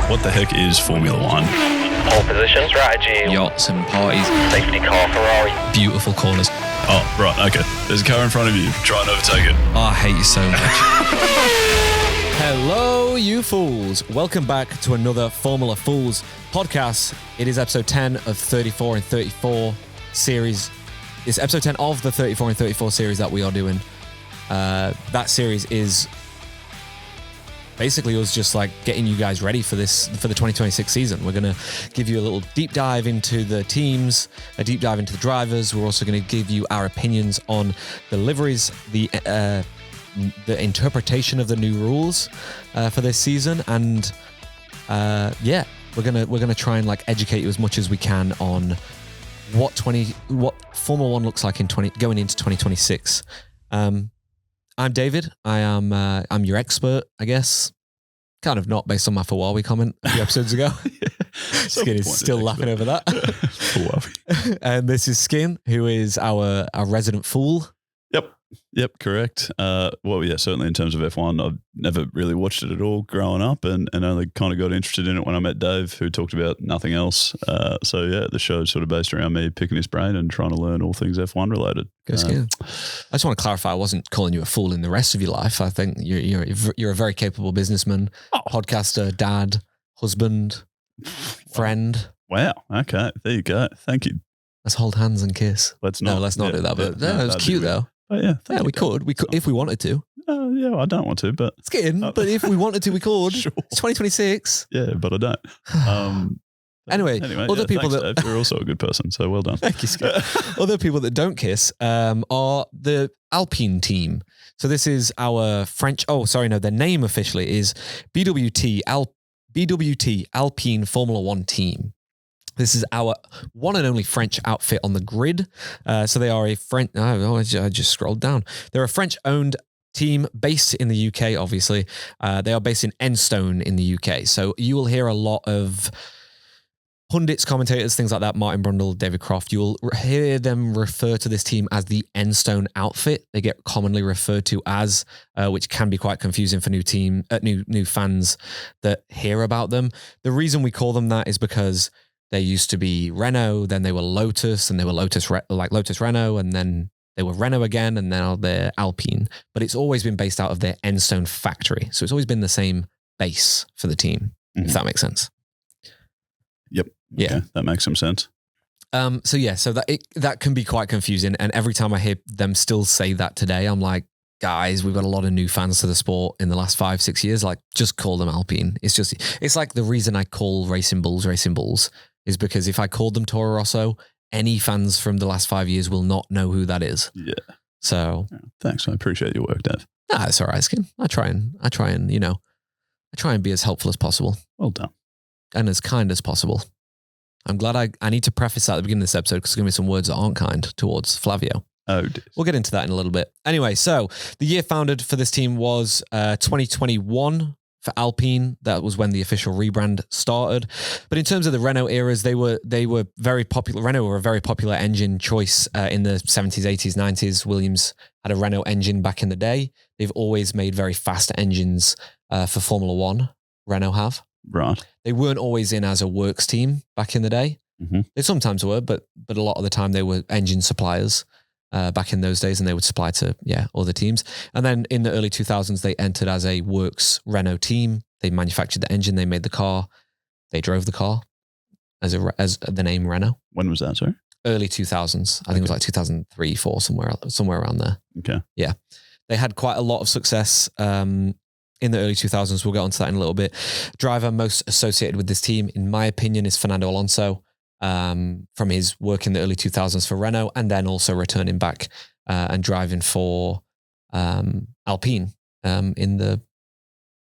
What the heck is Formula One? Pole position, strategy, yachts and parties, safety car, Ferrari. beautiful corners. Oh, right, okay. There's a car in front of you. Try and overtake it. Oh, I hate you so much. Hello, you fools. Welcome back to another Formula Fools podcast. It is episode 10 of 34 and 34 series. It's episode 10 of the 34 and 34 series that we are doing. That series is basically us just like getting you guys ready for the 2026 season. We're going to give you a little deep dive into the teams, a deep dive into the drivers. We're also going to give you our opinions on the liveries, the interpretation of the new rules for this season, and we're gonna try and like educate you as much as we can on what Formula One looks like going into 2026. I'm David. I'm your expert, I guess. Kind of not, based on my Fawawi comment a few episodes ago. Skin is still laughing over that. Fawawi. And this is Skin, who is our resident fool. Yep, correct. Certainly in terms of F1, I've never really watched it at all growing up and only kind of got interested in it when I met Dave, who talked about nothing else. The show's sort of based around me picking his brain and trying to learn all things F1 related. Go Skin. I just want to clarify, I wasn't calling you a fool in the rest of your life. I think you're a very capable businessman, podcaster, dad, husband, friend. Wow. Okay. There you go. Thank you. Let's hold hands and kiss. Let's not do that. But it was cute though. Oh, yeah. We could if we wanted to. I don't want to, but Skin. But if we wanted to, we could. Sure. It's 2026. Yeah, but I don't. Anyway, other people thanks, Dave. You're also a good person, so well done. Thank you, Skin. Other people that don't kiss are the Alpine team. So this is our French. Their name officially is BWT Alpine Formula One team. This is our one and only French outfit on the grid. So they are a French. I just scrolled down. They're a French-owned team based in the UK. Obviously, they are based in Enstone in the UK. So you will hear a lot of pundits, commentators, things like that. Martin Brundle, David Croft. You will hear them refer to this team as the Enstone outfit. They get commonly referred to as, which can be quite confusing for new fans that hear about them. The reason we call them that is because they used to be Renault, then they were Lotus, and they were Lotus Renault, and then they were Renault again, and now they're Alpine. But it's always been based out of their Enstone factory. So it's always been the same base for the team, if that makes sense. Yep. Yeah. Okay. That makes some sense. So that can be quite confusing. And every time I hear them still say that today, I'm like, guys, we've got a lot of new fans to the sport in the last 5-6 years. Like, just call them Alpine. It's like the reason I call Racing Bulls is because if I called them Toro Rosso, any fans from the last 5 years will not know who that is. Yeah. So thanks. I appreciate your work, Dave. Nah, it's all right, Skin. I try and be as helpful as possible. Well done. And as kind as possible. I'm glad I need to preface that at the beginning of this episode because there's going to be some words that aren't kind towards Flavio. Oh, dear. We'll get into that in a little bit. Anyway, so the year founded for this team was 2021 for Alpine. That was when the official rebrand started. But in terms of the Renault eras, they were very popular. Renault were a very popular engine choice in the 70s, 80s, 90s. Williams had a Renault engine back in the day. They've always made very fast engines for Formula One. Renault have. Right. They weren't always in as a works team back in the day. Mm-hmm. They sometimes were, but a lot of the time they were engine suppliers. Back in those days, and they would supply to other teams. And then in the early 2000s, they entered as a works Renault team. They manufactured the engine, they made the car, they drove the car as the name Renault. When was that, sorry? Early 2000s. I think it was like 2003, 4, somewhere around there. Okay. Yeah, they had quite a lot of success in the early 2000s. We'll get onto that in a little bit. Driver most associated with this team, in my opinion, is Fernando Alonso. From his work in the early 2000s for Renault, and then also returning back and driving for Alpine in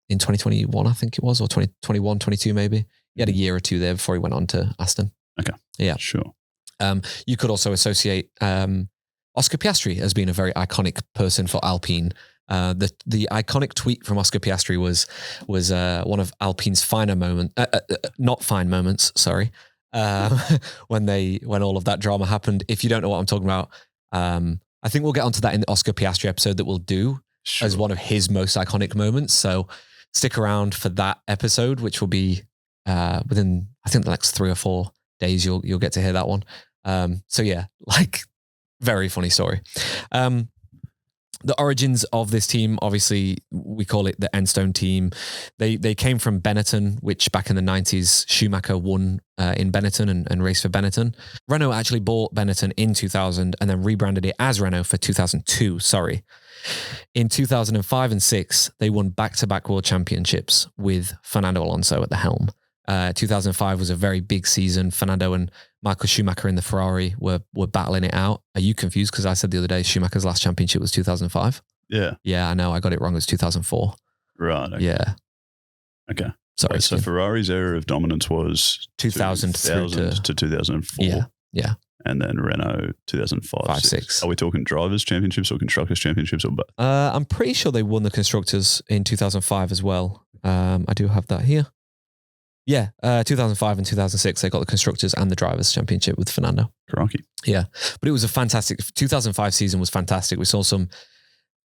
2021, I think it was, or 2021, 22 maybe. He had a year or two there before he went on to Aston. Okay. Yeah. Sure. You could also associate Oscar Piastri as being a very iconic person for Alpine. The iconic tweet from Oscar Piastri was one of Alpine's not fine moments, sorry. When all of that drama happened. If you don't know what I'm talking about, I think we'll get onto that in the Oscar Piastri episode that we'll do as one of his most iconic moments. So stick around for that episode, which will be within, I think, the next 3 or 4 days, you'll get to hear that one. So yeah, like, very funny story. The origins of this team, obviously, we call it the Enstone team. They came from Benetton, which back in the 90s, Schumacher won in Benetton and raced for Benetton. Renault actually bought Benetton in 2000 and then rebranded it as Renault for 2002, sorry. In 2005 and 6, they won back-to-back world championships with Fernando Alonso at the helm. 2005 was a very big season. Fernando and Michael Schumacher in the Ferrari were battling it out. Are you confused? Because I said the other day Schumacher's last championship was 2005. Yeah. Yeah, I know. I got it wrong. It was 2004. Right. Okay. Yeah. Okay. Sorry. So Ferrari's era of dominance was 2000 to 2004. Yeah. Yeah. And then Renault 2005, 6. Are we talking drivers' championships or constructors' championships or both? I'm pretty sure they won the constructors in 2005 as well. I do have that here. Yeah, 2005 and 2006, they got the constructors and the drivers' championship with Fernando. Crikey. Yeah, but it was a fantastic 2005 season. Was fantastic. We saw some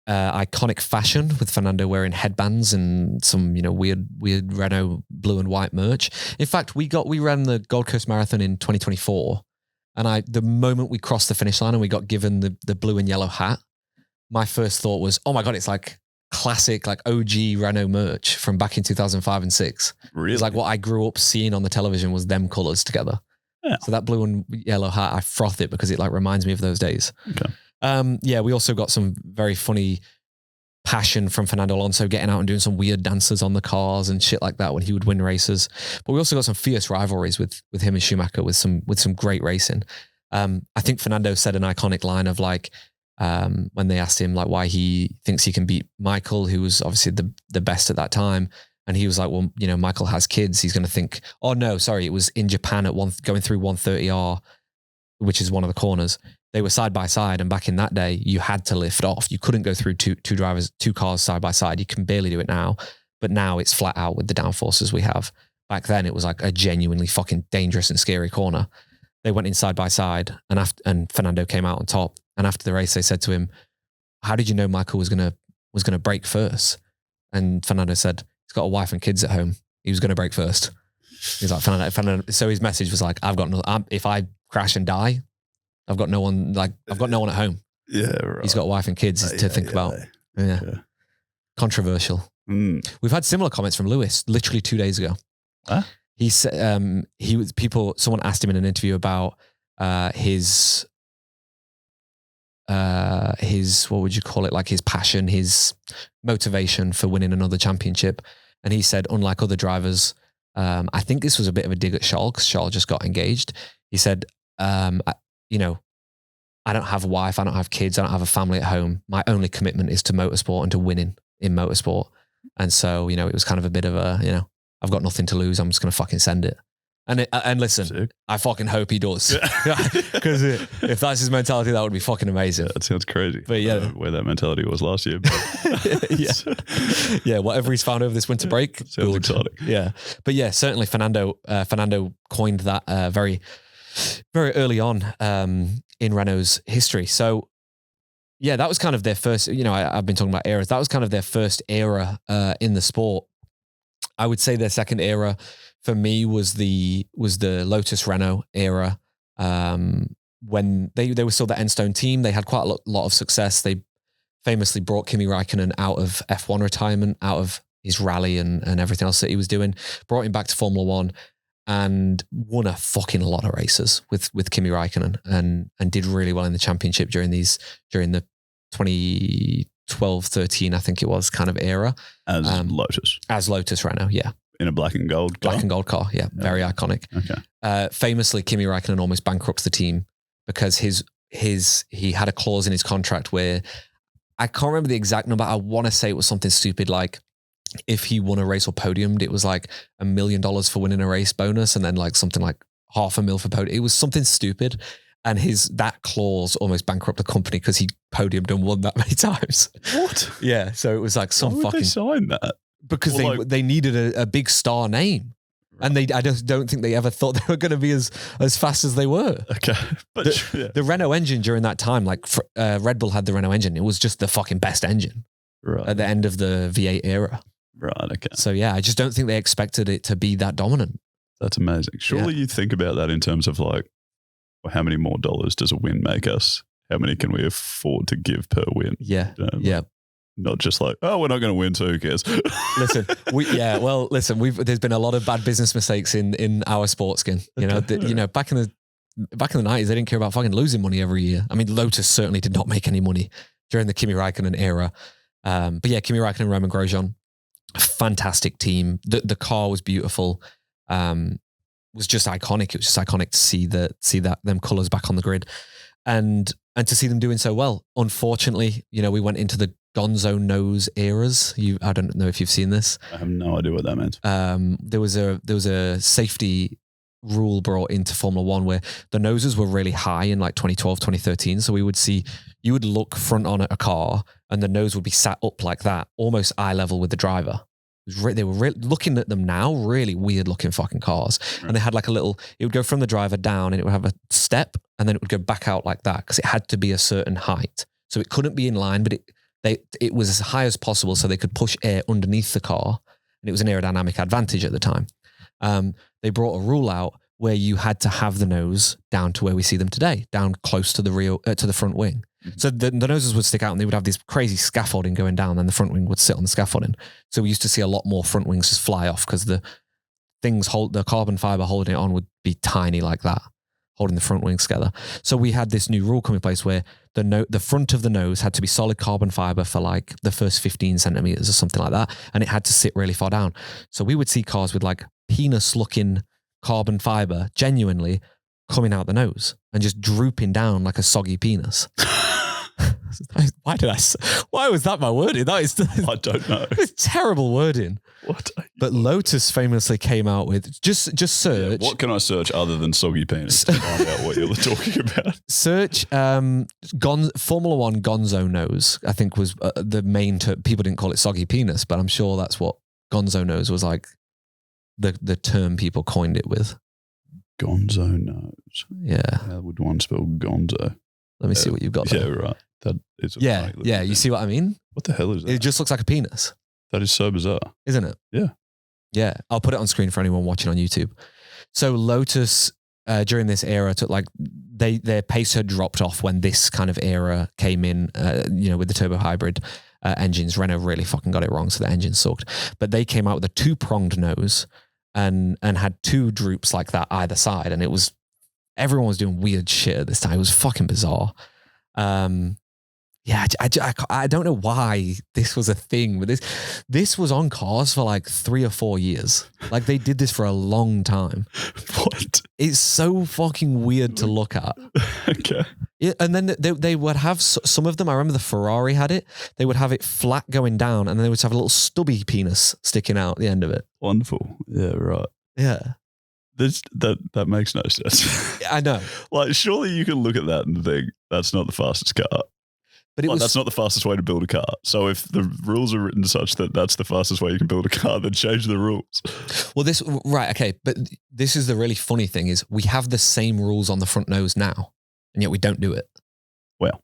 iconic fashion with Fernando wearing headbands and some weird Renault blue and white merch. In fact, we ran the Gold Coast Marathon in 2024, and the moment we crossed the finish line and we got given the blue and yellow hat, my first thought was, oh my God, it's like classic, like OG Renault merch from back in 2005 and 6. Really? It's like what I grew up seeing on the television was them colours together. Yeah. So that blue and yellow hat, I froth it because it like reminds me of those days. Okay. Yeah, we also got some very funny passion from Fernando Alonso getting out and doing some weird dances on the cars and shit like that when he would win races. But we also got some fierce rivalries with him and Schumacher with some great racing. I think Fernando said an iconic line of like, when they asked him like why he thinks he can beat Michael, who was obviously the best at that time. And he was like, well, Michael has kids. He's going to think, oh no, sorry. It was in Japan at going through 130R, which is one of the corners. They were side by side. And back in that day, you had to lift off. You couldn't go through two cars side by side. You can barely do it now, but now it's flat out with the downforces we have. Back then it was like a genuinely fucking dangerous and scary corner. They went in side by side and Fernando came out on top. And after the race, they said to him, how did you know Michael was gonna break first? And Fernando said, he's got a wife and kids at home. He was going to break first. He's like, Fernando. So his message was like, if I crash and die, I've got no one at home. Yeah, right. He's got a wife and kids to think about. Yeah. Controversial. We've had similar comments from Lewis literally 2 days ago. Huh? He said, someone asked him in an interview about his what would you call it? Like his passion, his motivation for winning another championship. And he said, unlike other drivers, I think this was a bit of a dig at Charles because Charles just got engaged. He said, I don't have a wife, I don't have kids, I don't have a family at home. My only commitment is to motorsport and to winning in motorsport. And so, it was kind of a bit of a, I've got nothing to lose. I'm just going to fucking send it. And listen, sick. I fucking hope he does. Because if that's his mentality, that would be fucking amazing. Yeah, that sounds crazy. But yeah. Where that mentality was last year. But yeah, whatever he's found over this winter break. Sounds exciting. Yeah. But yeah, certainly Fernando coined that very, very early on in Renault's history. So yeah, that was kind of their first, I've been talking about eras. That was kind of their first era in the sport. I would say their second era for me was the Lotus Renault era. When they were still the Enstone team, they had quite a lot of success. They famously brought Kimi Räikkönen out of F1 retirement, out of his rally and everything else that he was doing, brought him back to Formula One and won a fucking lot of races with Kimi Räikkönen and did really well in the championship during the 2012-13, I think it was, kind of era. As Lotus Renault, yeah. In a black and gold car? Black and gold car, yeah. Very iconic. Okay. Famously, Kimi Räikkönen almost bankrupts the team because he had a clause in his contract where, I can't remember the exact number, I want to say it was something stupid like, if he won a race or podiumed, it was like $1 million for winning a race bonus and then like something like $500,000 for podium. It was something stupid. And that clause almost bankrupted the company because he podiumed and won that many times. What? Yeah. So it was like some Why would fucking... they sign that? Because they needed a big star name. Right. And I just don't think they ever thought they were going to be as fast as they were. Okay. But the Renault engine during that time, like Red Bull had the Renault engine. It was just the fucking best engine at the end of the V8 era. Right. Okay. So yeah, I just don't think they expected it to be that dominant. That's amazing. Surely you think about that in terms of like, well, how many more dollars does a win make us? How many can we afford to give per win? Yeah. You know, Yeah. Not just like, oh, we're not going to win, so who cares? Listen, there's been a lot of bad business mistakes in our sports skin. You know, back in the 90s, they didn't care about fucking losing money every year. I mean, Lotus certainly did not make any money during the Kimi Raikkonen era. But yeah, Kimi Raikkonen and Roman Grosjean, fantastic team. The car was beautiful. Was just iconic. It was just iconic to see that them colours back on the grid, and to see them doing so well. Unfortunately, you know, we went into the Gonzo nose eras. I don't know if you've seen this. I have no idea what that meant. There was a safety rule brought into Formula One where the noses were really high in like 2012, 2013. So you would look front on a car and the nose would be sat up like that, almost eye level with the driver. They were looking at them now, really weird looking fucking cars. Right. And they had like it would go from the driver down and it would have a step and then it would go back out like that because it had to be a certain height. So it couldn't be in line, but it was as high as possible so they could push air underneath the car. And it was an aerodynamic advantage at the time. They brought a rule out where you had to have the nose down to where we see them today, down close to the front wing. Mm-hmm. So the noses would stick out and they would have this crazy scaffolding going down and the front wing would sit on the scaffolding. So we used to see a lot more front wings just fly off because the carbon fiber holding it on would be tiny like that, holding the front wings together. So we had this new rule come in place where the front of the nose had to be solid carbon fiber for like the first 15 centimeters or something like that. And it had to sit really far down. So we would see cars with like penis looking carbon fiber genuinely coming out the nose and just drooping down like a soggy penis. Why was that my wording? I don't know. It's terrible wording. What? But Lotus famously came out with just search. Yeah, what can I search other than soggy penis to find out what you're talking about? Search Formula One Gonzo nose. I think was the main term. People didn't call it soggy penis, but I'm sure that's what Gonzo nose was like. The term people coined it with. Gonzo nose. Yeah. How would one spell gonzo? Let me see what you've got there. Yeah, right. That is yeah. You see what I mean? What the hell is that? It just looks like a penis. That is so bizarre. Isn't it? Yeah. Yeah. I'll put it on screen for anyone watching on YouTube. So Lotus, during this era, took like their pace had dropped off when this kind of era came in, with the turbo hybrid engines. Renault really fucking got it wrong, so the engine sucked. But they came out with a two-pronged nose and had two droops like that either side. And everyone was doing weird shit at this time. It was fucking bizarre. I don't know why this was a thing, but this was on cars for like 3 or 4 years. Like they did this for a long time. What? It's so fucking weird to look at. Okay. Yeah, and then they would have some of them. I remember the Ferrari had it. They would have it flat going down, and then they would have a little stubby penis sticking out the end of it. Wonderful. Yeah, right. Yeah. That makes no sense. I know. Like, surely you can look at that and think that's not the fastest car. But that's not the fastest way to build a car. So if the rules are written such that that's the fastest way you can build a car, then change the rules. Well, okay. But this is the really funny thing is we have the same rules on the front nose now, and yet we don't do it. Well.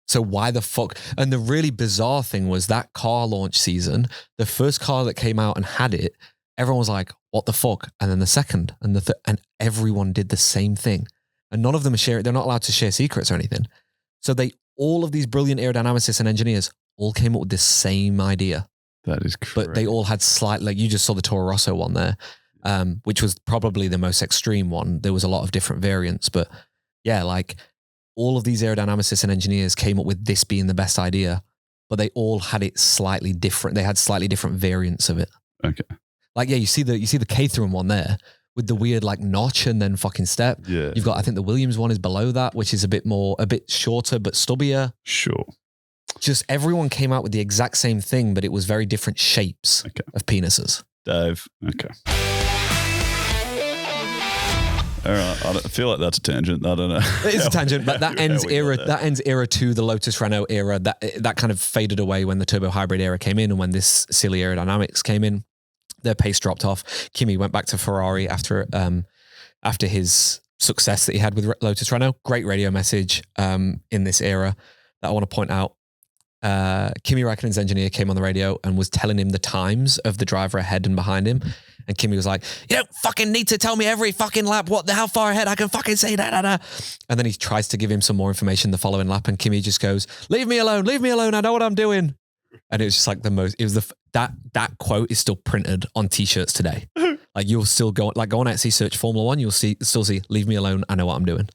So why the fuck? And the really bizarre thing was that car launch season, the first car that came out and had it, everyone was like, what the fuck? And then the second and the third, and everyone did the same thing. And none of them they're not allowed to share secrets or anything. So all of these brilliant aerodynamicists and engineers all came up with the same idea. That is correct. But they all had like you just saw the Toro Rosso one there, which was probably the most extreme one. There was a lot of different variants, but yeah, like all of these aerodynamicists and engineers came up with this being the best idea, but they all had it slightly different. They had slightly different variants of it. Okay. Like, yeah, you see the Caterham one there with the weird like notch and then fucking step. Yeah. You've got, I think the Williams one is below that, which is a bit shorter, but stubbier. Sure. Just everyone came out with the exact same thing, but it was very different shapes of penises. Dave. Okay. All right. I feel like that's a tangent. I don't know. It is a tangent, but that ends era 2, the Lotus Renault era. That kind of faded away when the turbo hybrid era came in and when this silly aerodynamics came in. Their pace dropped off. Kimi went back to Ferrari after his success that he had with Lotus Renault. Great radio message in this era that I want to point out. Kimi Raikkonen's engineer came on the radio and was telling him the times of the driver ahead and behind him. And Kimi was like, you don't fucking need to tell me every fucking lap how far ahead I can fucking see that. And then he tries to give him some more information the following lap, and Kimi just goes, leave me alone, I know what I'm doing. And it was just like that quote is still printed on t-shirts today. Like you'll still go on Etsy, search Formula One, you'll still see, leave me alone, I know what I'm doing.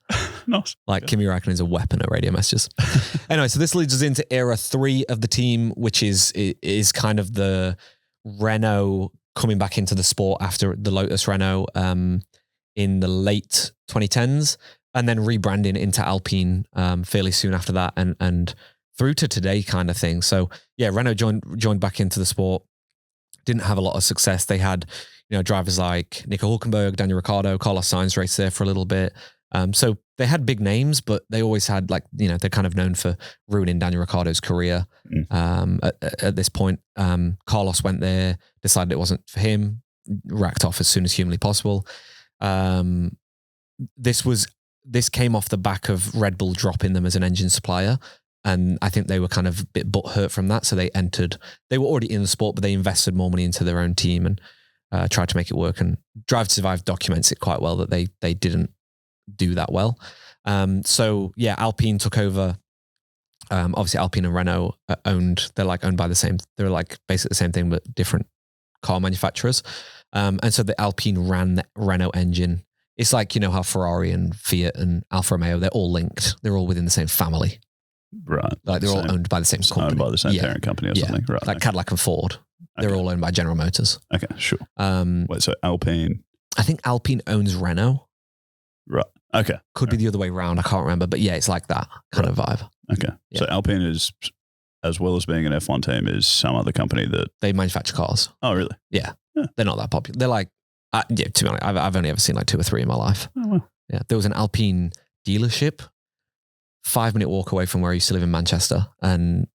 Nice. Like Kimi Räikkönen is a weapon at radio messages. Anyway, so this leads us into era 3 of the team, which is kind of the Renault coming back into the sport after the Lotus Renault in the late 2010s, and then rebranding into Alpine fairly soon after that, and through to today kind of thing. So yeah, Renault joined back into the sport. Didn't have a lot of success. They had drivers like Nico Hülkenberg, Daniel Ricciardo, Carlos Sainz raced there for a little bit. So they had big names, but they always had they're kind of known for ruining Daniel Ricciardo's career. At this point, Carlos went there, decided it wasn't for him, racked off as soon as humanly possible. This came off the back of Red Bull dropping them as an engine supplier. And I think they were kind of a bit butthurt from that. So they were already in the sport, but they invested more money into their own team and tried to make it work. And Drive to Survive documents it quite well that they didn't do that well. So yeah, Alpine took over. Obviously Alpine and Renault owned by the same, they're like basically the same thing, but different car manufacturers. And so the Alpine ran the Renault engine. It's like, how Ferrari and Fiat and Alfa Romeo, they're all linked. They're all within the same family. Right. Like they're all owned by the same company. Owned by the same parent company or something. Right. Like Cadillac and Ford. They're all owned by General Motors. Okay, sure. Wait, so Alpine? I think Alpine owns Renault. Right. Okay. Could be the other way around. I can't remember. But yeah, it's like that kind of vibe. Okay. Yeah. So Alpine is, as well as being an F1 team, is some other company that... They manufacture cars. Oh, really? Yeah. They're not that popular. They're like... to be honest, I've only ever seen like 2 or 3 in my life. Oh, well. Yeah. There was an Alpine dealership 5-minute walk away from where I used to live in Manchester. And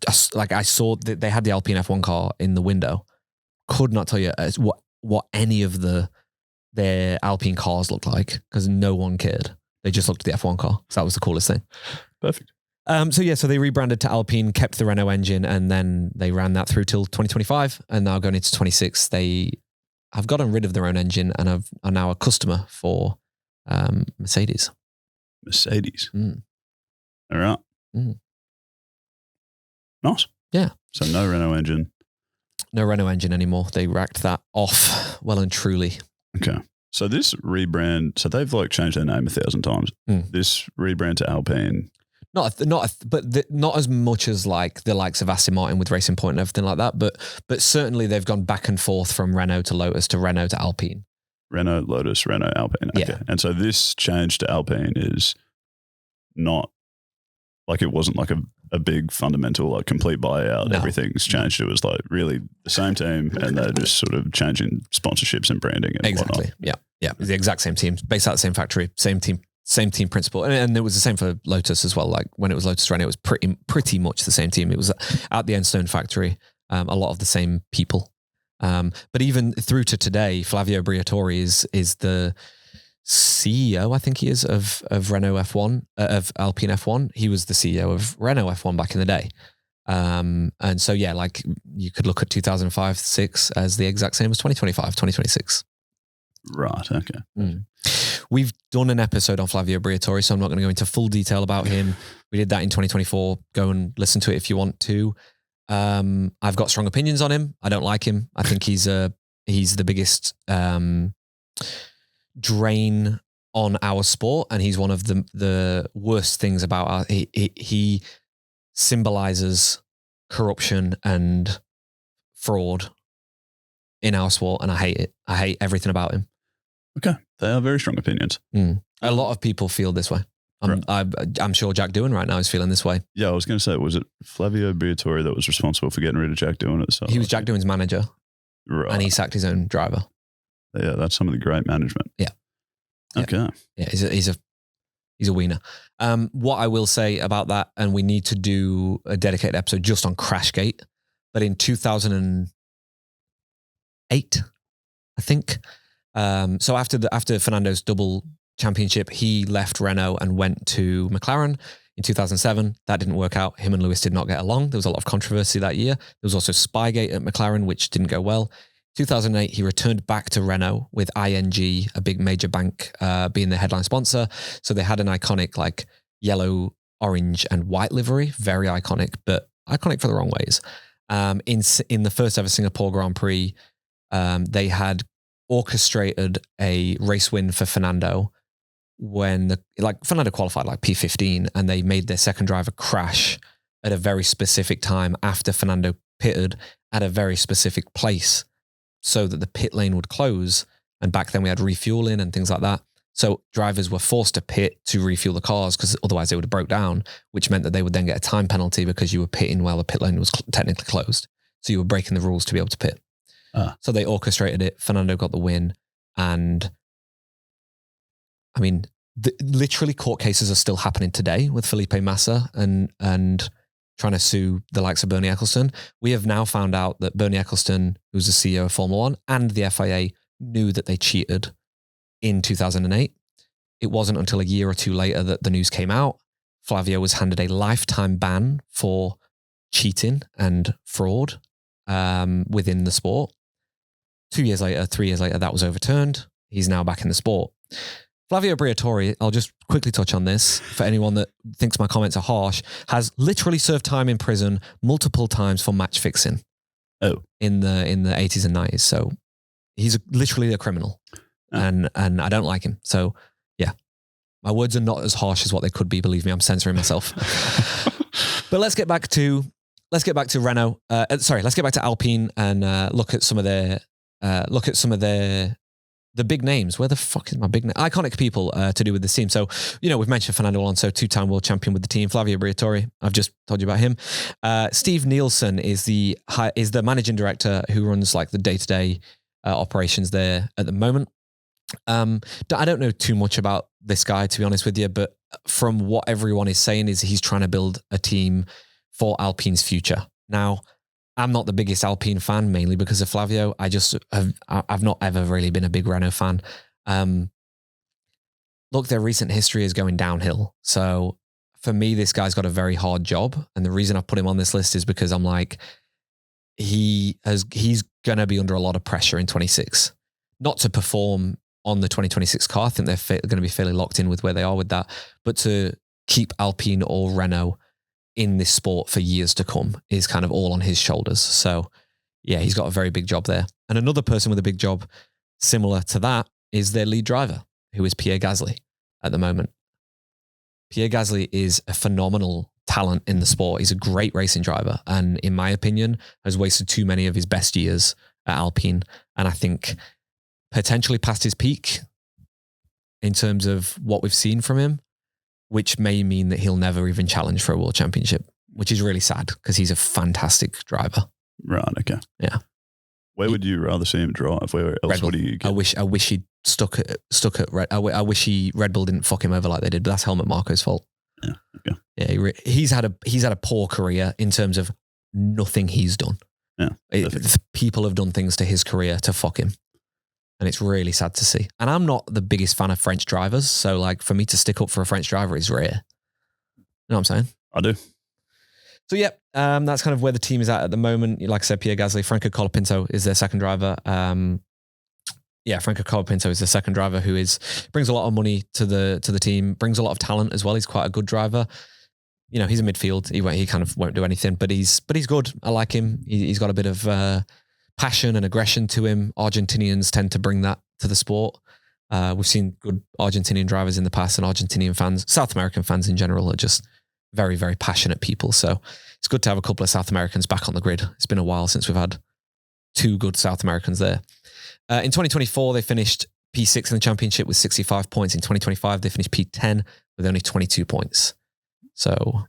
I saw that they had the Alpine F1 car in the window. Could not tell you what any of their Alpine cars looked like because no one cared. They just looked at the F1 car. So that was the coolest thing. Perfect. So they rebranded to Alpine, kept the Renault engine, and then they ran that through till 2025. And now going into 26, they have gotten rid of their own engine and are now a customer for Mercedes. Mercedes. All right. Nice. Yeah. So no Renault engine. No Renault engine anymore. They racked that off well and truly. Okay. So this rebrand, so they've changed their name 1,000 times. This rebrand to Alpine. Not as much as like the likes of Aston Martin with Racing Point and everything like that. But certainly they've gone back and forth from Renault to Lotus to Renault to Alpine. Renault, Lotus, Renault, Alpine. Okay. Yeah. And so this change to Alpine is not it wasn't like a big fundamental complete buyout. No. Everything's changed. It was really the same team, and they're just sort of changing sponsorships and branding and exactly. whatnot. Yeah. It's the exact same team, based out of the same factory, same team principle, and it was the same for Lotus as well. Like when it was Lotus Renault, it was pretty much the same team. It was at the Enstone factory. A lot of the same people. But even through to today, Flavio Briatore is the CEO, I think he is, of Renault F1, of Alpine F1. He was the CEO of Renault F1 back in the day. And so, yeah, you could look at 2005-6 as the exact same as 2025, 2026. Right. Okay. We've done an episode on Flavio Briatore, so I'm not going to go into full detail about him. We did that in 2024. Go and listen to it if you want to. I've got strong opinions on him. I don't like him. I think he's the biggest drain on our sport, and he's one of the worst things about he symbolizes corruption and fraud in our sport, and I hate it. I hate everything about him. Okay. They are very strong opinions. A lot of people feel this way. I'm sure Jack Doohan right now is feeling this way. Yeah, I was going to say, was it Flavio Briatore that was responsible for getting rid of Jack Doohan at the start? He was Jack Doohan's manager, right? And he sacked his own driver. Yeah, that's some of the great management. Yeah. Okay. Yeah, he's a wiener. What I will say about that, and we need to do a dedicated episode just on Crashgate, but in 2008, I think. So after Fernando's double championship, he left Renault and went to McLaren in 2007. That didn't work out. Him and Lewis did not get along. There was a lot of controversy that year. There was also Spygate at McLaren, which didn't go well. 2008, he returned back to Renault with ING, a big major bank, being the headline sponsor. So they had an iconic like yellow, orange, and white livery, very iconic, but iconic for the wrong ways. In the first ever Singapore Grand Prix, they had orchestrated a race win for Fernando when Fernando qualified like P15, and they made their second driver crash at a very specific time after Fernando pitted at a very specific place so that the pit lane would close. And back then we had refueling and things like that. So drivers were forced to pit to refuel the cars because otherwise they would have broke down, which meant that they would then get a time penalty because you were pitting while the pit lane was technically closed. So you were breaking the rules to be able to pit. So they orchestrated it. Fernando got the win. And I mean, literally court cases are still happening today with Felipe Massa and trying to sue the likes of Bernie Ecclestone. We have now found out that Bernie Ecclestone, who's the CEO of Formula One, and the FIA knew that they cheated in 2008. It wasn't until a year or two later that the news came out. Flavio was handed a lifetime ban for cheating and fraud within the sport. 3 years later, that was overturned. He's now back in the sport. Flavio Briatore, I'll just quickly touch on this for anyone that thinks my comments are harsh, has literally served time in prison multiple times for match fixing. Oh. In the 80s and 90s. So he's literally a criminal. Oh. And I don't like him. So yeah, my words are not as harsh as what they could be. Believe me, I'm censoring myself. But let's get back to Renault. Let's get back to Alpine and look at some of their the big names. Where the fuck is my big name? Iconic people to do with this team. So, we've mentioned Fernando Alonso, 2-time world champion with the team. Flavio Briatore, I've just told you about him. Steve Nielsen is the managing director who runs like the day-to-day operations there at the moment. I don't know too much about this guy, to be honest with you, but from what everyone is saying is he's trying to build a team for Alpine's future. Now, I'm not the biggest Alpine fan, mainly because of Flavio. I've not ever really been a big Renault fan. Look, their recent history is going downhill. So for me, this guy's got a very hard job. And the reason I put him on this list is because I'm like, he's going to be under a lot of pressure in 26. Not to perform on the 2026 car. I think they're going to be fairly locked in with where they are with that. But to keep Alpine or Renault in this sport for years to come is kind of all on his shoulders. So yeah, he's got a very big job there. And another person with a big job similar to that is their lead driver, who is Pierre Gasly at the moment. Pierre Gasly is a phenomenal talent in the sport. He's a great racing driver. And in my opinion, has wasted too many of his best years at Alpine. And I think potentially past his peak in terms of what we've seen from him, which may mean that he'll never even challenge for a world championship, which is really sad because he's a fantastic driver. Right. Okay. Yeah. Where would you rather see him drive? Where else would you get? I wish he'd stuck at Red. I wish Red Bull didn't fuck him over like they did, but that's Helmut Marko's fault. Yeah. Okay. Yeah. He's had a poor career in terms of nothing he's done. Yeah. People have done things to his career to fuck him. And it's really sad to see. And I'm not the biggest fan of French drivers. So like for me to stick up for a French driver is rare. You know what I'm saying? I do. So yeah, that's kind of where the team is at the moment. Like I said, Pierre Gasly, Franco Colapinto is their second driver. Franco Colapinto is the second driver who brings a lot of money to the team, brings a lot of talent as well. He's quite a good driver. He's a midfield. He kind of won't do anything, but he's good. I like him. He's got a bit of passion and aggression to him. Argentinians tend to bring that to the sport. We've seen good Argentinian drivers in the past, and Argentinian fans, South American fans in general, are just very, very passionate people. So it's good to have a couple of South Americans back on the grid. It's been a while since we've had two good South Americans there. In 2024, they finished P6 in the championship with 65 points. In 2025, they finished P10 with only 22 points. So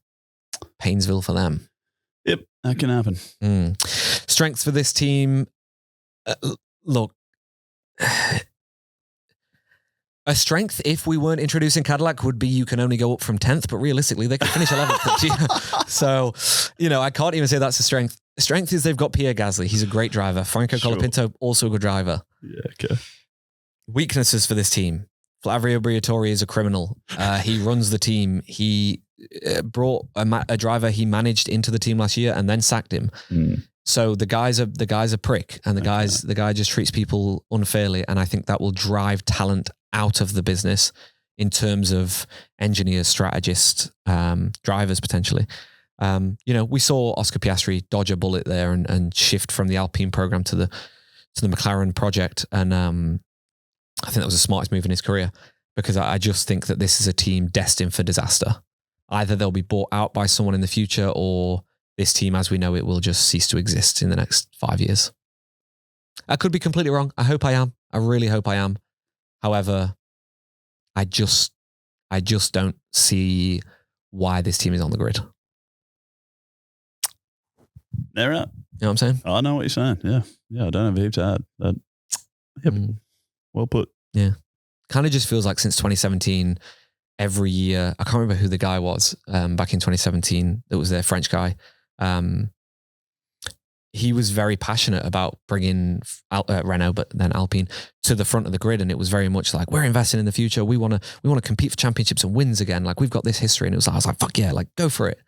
Painesville for them. Yep, that can happen. Strengths for this team. Look, a strength, if we weren't introducing Cadillac, would be you can only go up from 10th, but realistically, they could finish 11th. So, I can't even say that's a strength. Strength is they've got Pierre Gasly. He's a great driver. Franco Colapinto, also a good driver. Yeah, okay. Weaknesses for this team. Flavio Briatore is a criminal. He runs the team. He brought a driver he managed into the team last year and then sacked him. So the guy's a prick, and the guy just treats people unfairly, and I think that will drive talent out of the business in terms of engineers, strategists, drivers potentially. We saw Oscar Piastri dodge a bullet there and shift from the Alpine program to the McLaren project, and I think that was the smartest move in his career, because I just think that this is a team destined for disaster. Either they'll be bought out by someone in the future, or this team, as we know it, will just cease to exist in the next 5 years. I could be completely wrong. I hope I am. I really hope I am. However, I just don't see why this team is on the grid. They're out. You know what I'm saying? I know what you're saying. Yeah. I don't have a heap to add. Yep. Well put. Yeah. Kind of just feels like since 2017, every year, I can't remember who the guy was back in 2017. That was their French guy. He was very passionate about bringing Renault, but then Alpine, to the front of the grid, and it was very much like, we're investing in the future. We want to compete for championships and wins again. Like, we've got this history, and I was like, fuck yeah, like go for it.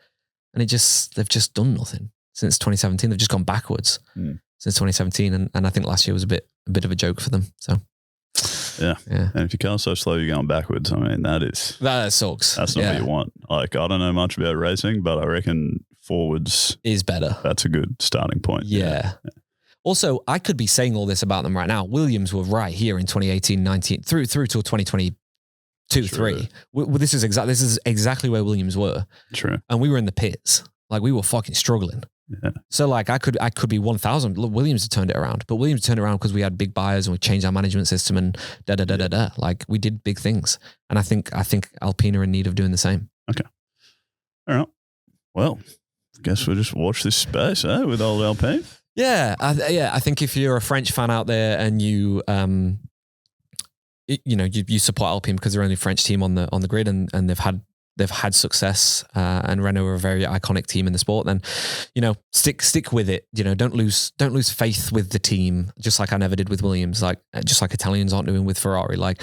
And they've just done nothing since 2017. They've just gone backwards since 2017, and I think last year was a bit of a joke for them. So. Yeah. And if your car's so slow, you're going backwards. I mean, that sucks. That's not what you want. Like, I don't know much about racing, but I reckon forwards is better. That's a good starting point. Yeah. Also, I could be saying all this about them right now. Williams were right here in 2018, 19 through till 2022, 3. This is exactly where Williams were. True. And we were in the pits. Like, we were fucking struggling. Yeah. So like I could be 1,000. Williams had turned it around, but Williams turned it around because we had big buyers and we changed our management system and da. Like, we did big things, and I think Alpine are in need of doing the same. Okay. All right. Well, I guess we'll just watch this space, with old Alpine. Yeah, I think if you're a French fan out there and you you support Alpine because they're only a French team on the grid, and they've had success, and Renault are a very iconic team in the sport, then, stick with it. Don't lose faith with the team, just like I never did with Williams, like just like Italians aren't doing with Ferrari. Like,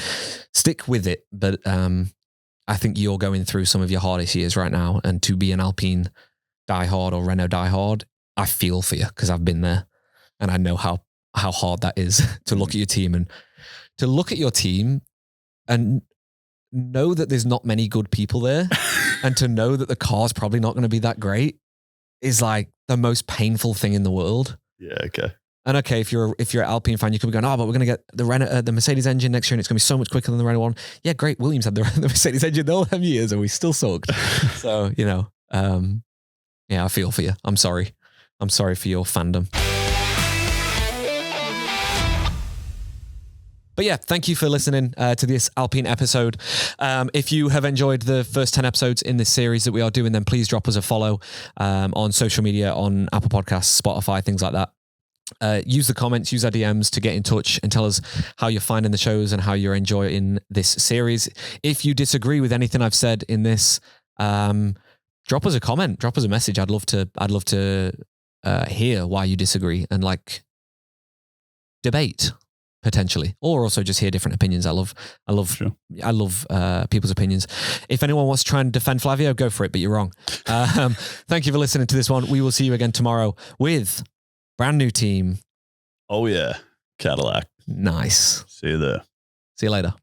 stick with it. But I think you're going through some of your hardest years right now, and to be an Alpine diehard or Renault diehard, I feel for you, because I've been there, and I know how hard that is to look at your team and know that there's not many good people there, and to know that the car's probably not going to be that great is like the most painful thing in the world. Yeah. Okay. And okay, if you're an Alpine fan, you could be going, but we're going to get the Renault, the Mercedes engine next year, and it's going to be so much quicker than the Renault one. Yeah, great. Williams had the Mercedes engine all them years, and we still sucked. So, I feel for you. I'm sorry for your fandom. But yeah, thank you for listening to this Alpine episode. If you have enjoyed the first 10 episodes in this series that we are doing, then please drop us a follow on social media, on Apple Podcasts, Spotify, things like that. Use the comments, use our DMs to get in touch and tell us how you're finding the shows and how you're enjoying this series. If you disagree with anything I've said in this, drop us a comment, drop us a message. I'd love to hear why you disagree and debate. Potentially, or also just hear different opinions. I love people's opinions. If anyone wants to try and defend Flavio, go for it, but you're wrong. Thank you for listening to this one. We will see you again tomorrow with brand new team. Oh yeah, Cadillac. Nice. See you there. See you later.